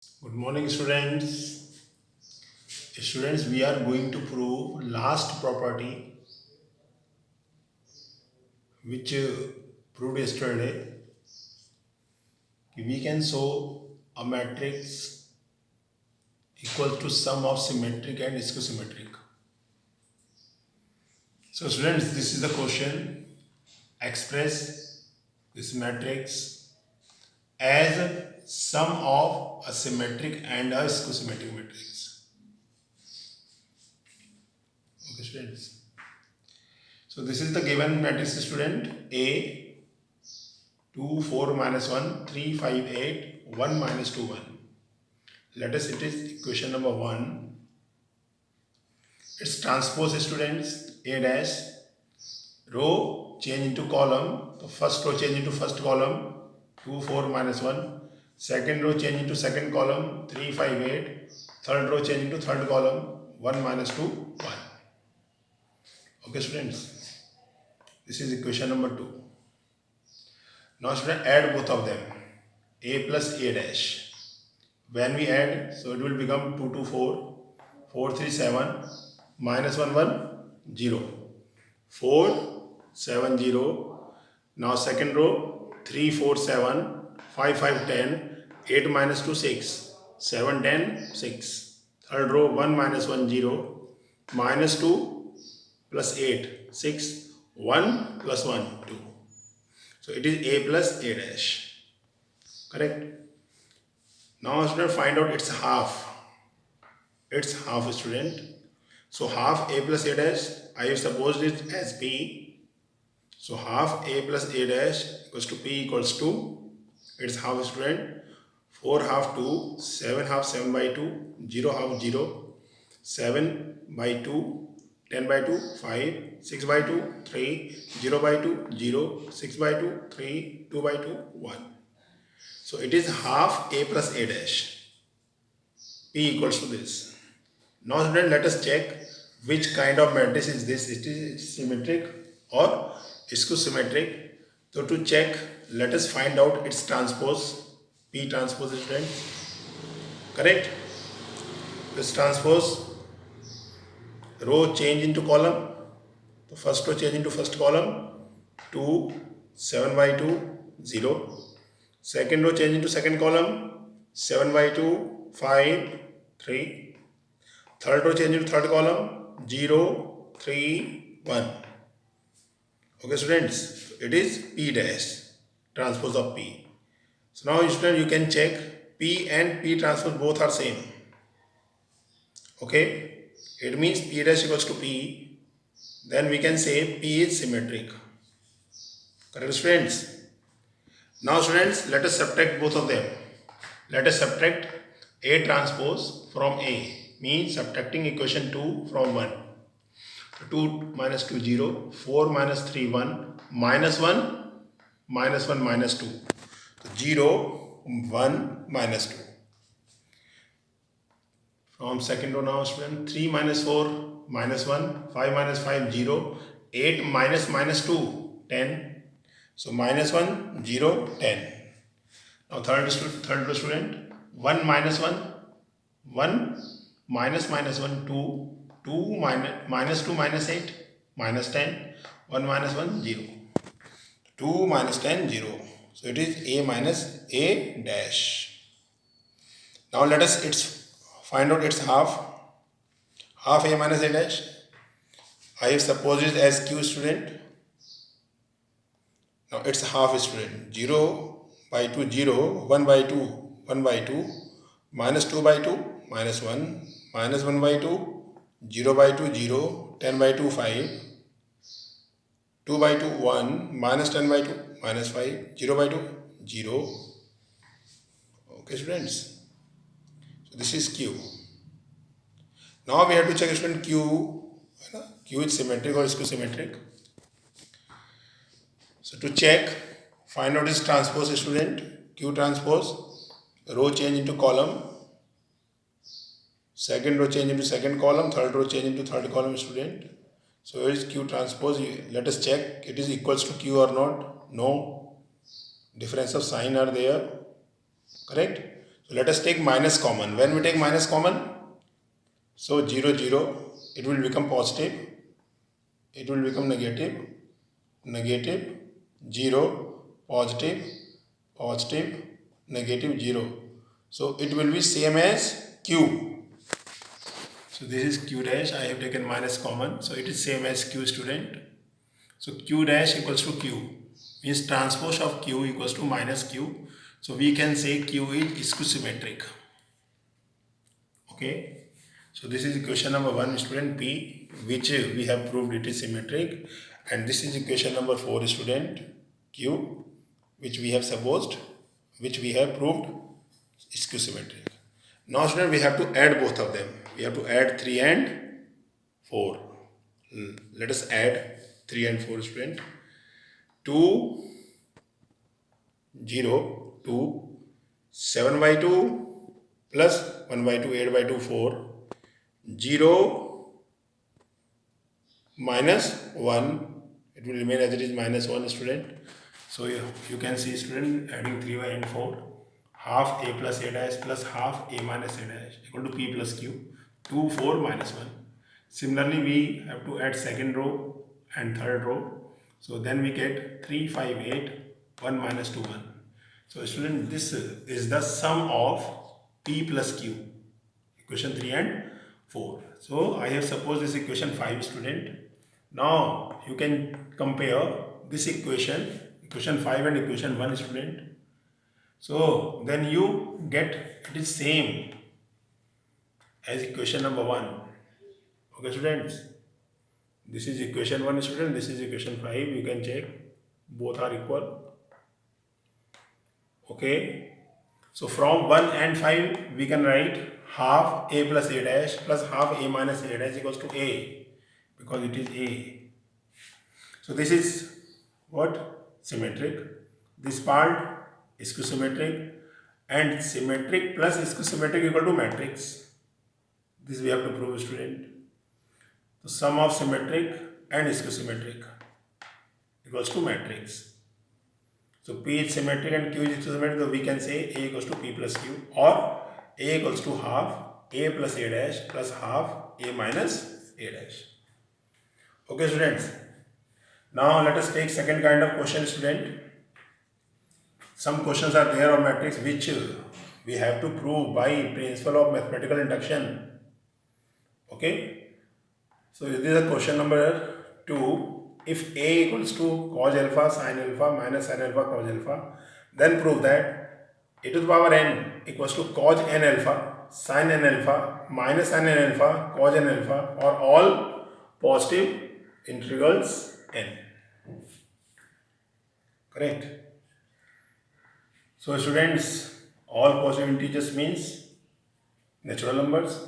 Good morning, students. Students, we are going to prove last property which proved yesterday. We can show a matrix equal to sum of symmetric and isosymmetric. So, students, this is the question. Express this matrix as sum of a symmetric and a isosymmetric matrix. Okay, students. So, this is the given matrix, student. A 2, 4, minus 1, 3, 5, 8, 1, minus 2, 1. Let us, it is equation number 1. Its transpose, students. A dash, row change into column. The first row change into first column, 2, 4, minus 1. Second row change into second column, 3, 5, 8. Third row change into third column, 1, minus 2, 1. Okay, students. This is equation number 2. Now, students, add both of them. A plus A dash. When we add, so it will become 2, 2, 4, 4, 3, 7, minus 1, 1, 0. 4, 7, 0. Now second row, 3, 4, 7, 5, 5, 10, 8 minus 2, 6, 7, 10, 6. Third row, 1 minus 1, 0, minus 2 plus 8, 6, 1 plus 1, 2. So it is A plus A dash. Correct? Now, student, find out its half. Its half, student. So half A plus A dash, I have supposed it as P. So half A plus A dash equals to P equals to its half, student. 4 half 2, 7 half 7 by 2, 0 half 0, 7 by 2, 10 by 2, 5, 6 by 2, 3, 0 by 2, 0, 6 by 2, 3, 2 by 2, 1. So it is half A plus A dash. P equals to this. Now, student, let us check which kind of matrix is this. It is symmetric or isosymmetric. So to check, let us find out its transpose. P transpose, student. Correct? This transpose, row change into column. The first row change into first column. 2, 7 by 2, 0. Second row change into second column. 7 by 2, 5, 3. Third row change into third column, 0, 3, 1. Okay, students, it is P dash, transpose of P. So now, student, you can check P and P transpose both are same. Okay, it means P dash equals to P. Then we can say P is symmetric. Correct, students? Now, students, let us subtract both of them. Let us subtract A transpose from A, means subtracting equation 2 from 1. 2 minus 2, 0, 4 minus 3, 1, minus 1, minus 1, minus 2. So 0, 1, minus 2. From second row now, student, 3 minus 4, minus 1, 5 minus 5, 0, 8 minus minus 2, 10. So minus 1, 0, 10. Now third row, student, 1 minus 1, 1 minus minus 1, 2, 2 minus 2 minus 8, minus 10, 1 minus 1, 0. 2 minus 10, 0. So it is A minus A dash. Now let us find out its half. Half A minus A dash. I have supposed it as Q, student. Now it's half, student. 0 by 2, 0, 1 by 2, 1 by 2, minus 2 by 2, minus 1, minus 1 by 2, 0 by 2, 0, 10 by 2, 5, 2 by 2, 1, minus 10 by 2, minus 5, 0 by 2, 0. Okay, students. So this is Q. Now we have to check, student, Q. Q is symmetric or isosymmetric. So to check, find out its transpose, student. Q transpose, row change into column. Second row change into second column, third row change into third column, student. So here is Q transpose. Let us check it is equals to Q or not. No. Difference of sign are there. Correct? Let us take minus common. When we take minus common, so 0, 0, it will become positive, it will become negative, negative, 0, positive, positive, negative, 0. So it will be same as q. So this is q dash. I have taken minus common, so it is same as q, student. So q dash equals to q, means transpose of q equals to minus q. So we can say q is symmetric. Okay. So this is equation number 1, student, P, which we have proved it is symmetric. And this is equation number 4, student, Q, which we have supposed, which we have proved is symmetric. Now, student, we have to add both of them. We have to add 3 and 4. Let us add 3 and 4, student. 2, 0, 2, 7 by 2 plus 1 by 2, 8 by 2, 4. 0 minus 1, it will remain as it is minus 1, student. So you can see, student, adding 3 by and 4, half a plus a dash plus half a minus a dash equal to p plus q, 2, 4 minus 1. Similarly, we have to add second row and third row. So then we get 3, 5, 8, 1 minus 2, 1. So student, this is the sum of p plus q, equation 3 and 4. So I have supposed this equation 5, student. Now you can compare this equation 5 and equation 1, student. So then you get it is same as equation number 1. Okay, students. This is equation 1, student. This is equation 5. You can check. Both are equal. Okay. So from 1 and 5 we can write half a plus a dash plus half a minus a dash equals to a, because it is a. So this is what? Symmetric. This part is symmetric, and symmetric plus symmetric equal to matrix. This we have to prove, student. The sum of symmetric and symmetric equals to matrix. So P is symmetric and Q is symmetric, so we can say A equals to P plus Q, or A equals to half A plus A dash plus half A minus A dash. Okay, students. Now let us take second kind of question, student. Some questions are there on matrix which we have to prove by principle of mathematical induction. Okay. So this is a question number 2. If A equals to cos alpha sin alpha minus sin alpha cos alpha, then prove that a to the power n equals to cos n alpha sin n alpha minus sin n alpha cos n alpha are all positive integrals n. Correct. So students, all positive integers means natural numbers.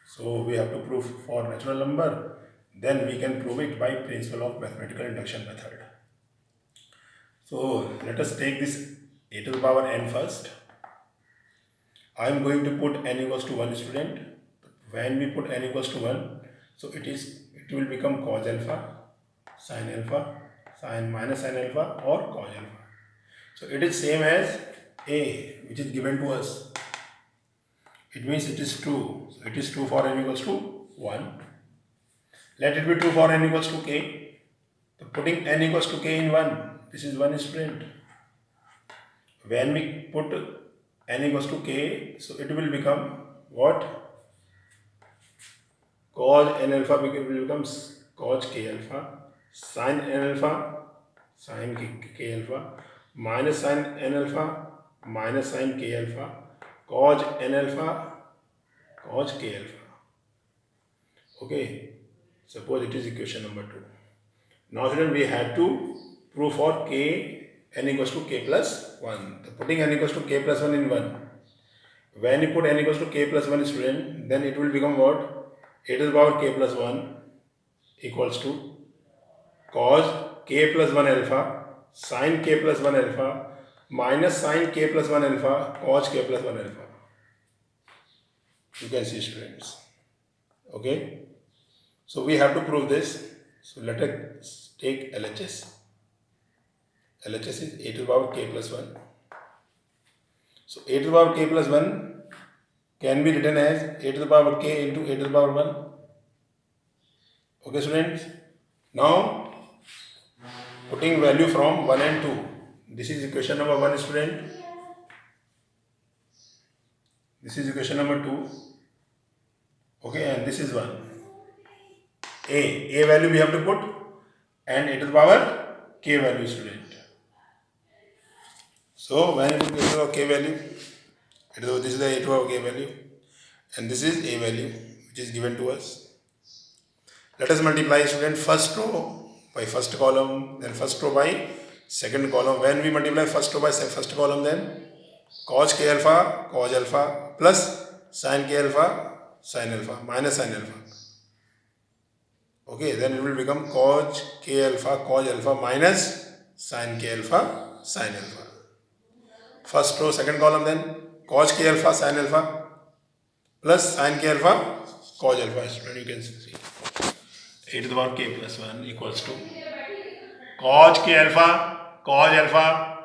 So we have to prove for natural number, then we can prove it by principle of mathematical induction method. So let us take this a to the power n first. I am going to put n equals to 1, student. When we put n equals to 1, so it will become cos alpha sin minus sin alpha or cos alpha. So it is same as a, which is given to us. It means it is true. So it is true for n equals to 1. Let it be true for n equals to k. So putting n equals to k in 1, this is 1, student. When we put n equals to k, so it will become what? Cos n alpha will become cos k alpha, sin n alpha, sin k alpha, minus sin n alpha, minus sin k alpha, cos n alpha, cos k alpha. Okay. Suppose it is equation number 2. Now student, we have to prove for k n equals to k plus 1. So putting n equals to k plus 1 in 1. When you put n equals to k plus 1, student, then it will become what? A to the power k plus 1 equals to cos k plus 1 alpha sin k plus 1 alpha minus sin k plus 1 alpha cos k plus 1 alpha. You can see, students. Okay. So we have to prove this. So let us take LHS. LHS is a to the power k plus 1. So a to the power k plus 1 can be written as a to the power k into a to the power 1. Okay students, now putting value from 1 and 2. This is equation number 1 student. This is equation number 2. Okay, and this is 1. A value we have to put and a to the power k value student. So when you put a to the power k value, this is the a to the power k value and this is a value which is given to us. Let us multiply student first row by first column, then first row by second column. When we multiply first row by first column, then cos k alpha plus sin k alpha sin alpha minus sin alpha. Okay, then it will become cos k alpha minus sin k alpha sin alpha. First row second column, then cos k alpha sin alpha plus sin k alpha cos alpha. Student, you can see a to the power k plus 1 equals to cos k alpha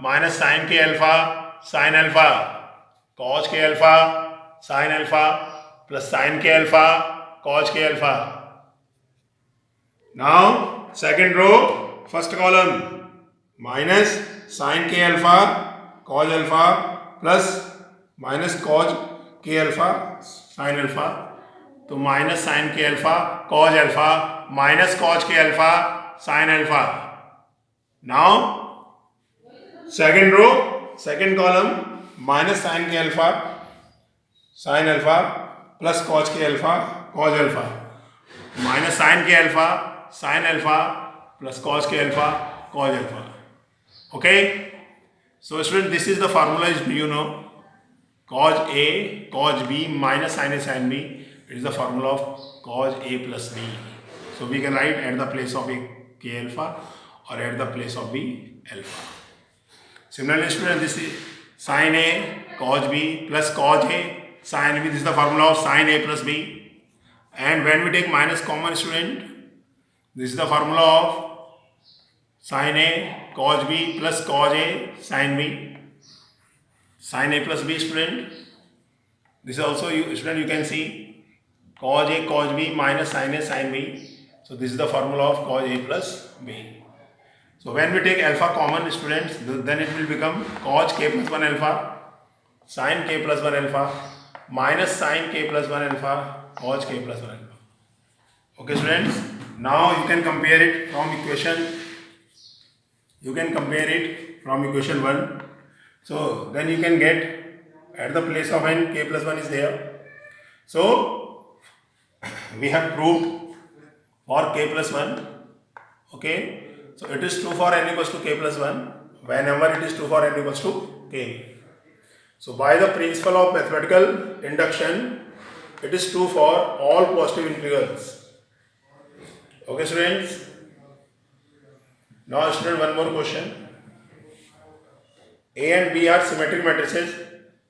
minus sin k alpha sin alpha. Cos k alpha sin alpha plus sin k alpha cos k alpha. Now second row first column minus sin k alpha cos alpha plus minus cos k alpha sin alpha. तो minus sine के alpha cos alpha minus cos के alpha sine alpha. Now second row second column minus sine के alpha sine alpha plus cos के alpha cos alpha minus sine के alpha sine alpha plus cos के alpha cos alpha. Okay, so student, this is the formula is you know cos A cos B minus sin A sin B. It is the formula of cos A plus B. So we can write at the place of A k alpha or at the place of B alpha. Similarly student, this is sin A cos B plus cos A sin B. This is the formula of sin A plus B. And when we take minus common student, this is the formula of sin A cos B plus cos A sin B. Sin A plus B student. This is also student, you can see cos A cos B minus sin A sin B. So this is the formula of cos A plus B. So when we take alpha common students, then it will become cos k plus 1 alpha sin k plus 1 alpha minus sin k plus 1 alpha cos k plus 1 alpha. Okay students, now you can compare it from equation. You can compare it from equation 1. So then you can get at the place of n k plus 1 is there. So we have proved for k plus 1. Okay, so it is true for n equals to k plus 1 whenever it is true for n equals to k. So by the principle of mathematical induction, it is true for all positive integrals. Okay students, now student, one more question. A and B are symmetric matrices,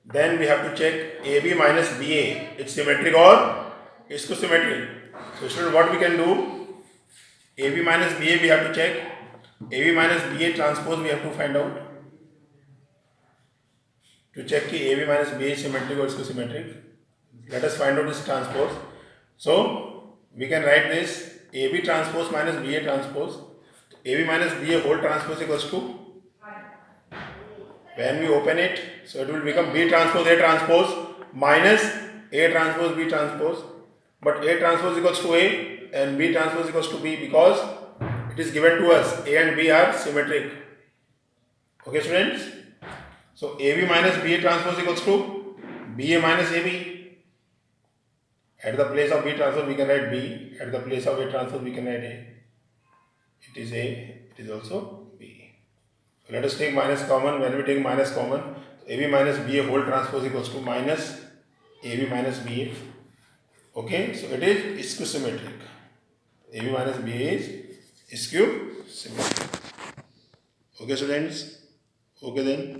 then we have to check AB minus BA, it's symmetric or it's symmetric. So student, what we can do, AB minus BA we have to check, AB minus BA transpose we have to find out to check ki AB minus BA is symmetric or it's symmetric. Let us find out this transpose. So we can write this AB transpose minus BA transpose. AB minus BA whole transpose equals to, when we open it, so it will become B transpose A transpose minus A transpose B transpose. But A transpose equals to A and B transpose equals to B because it is given to us A and B are symmetric. Okay students, so AB minus BA transpose equals to BA minus AB. At the place of B transpose we can write B, at the place of A transpose we can write A. It is A, it is also B. So let us take minus common. When we take minus common, AB minus BA whole transpose equals to minus AB minus BA. Okay, so it is skew symmetric. AB minus BA is skew symmetric. Okay students, okay then.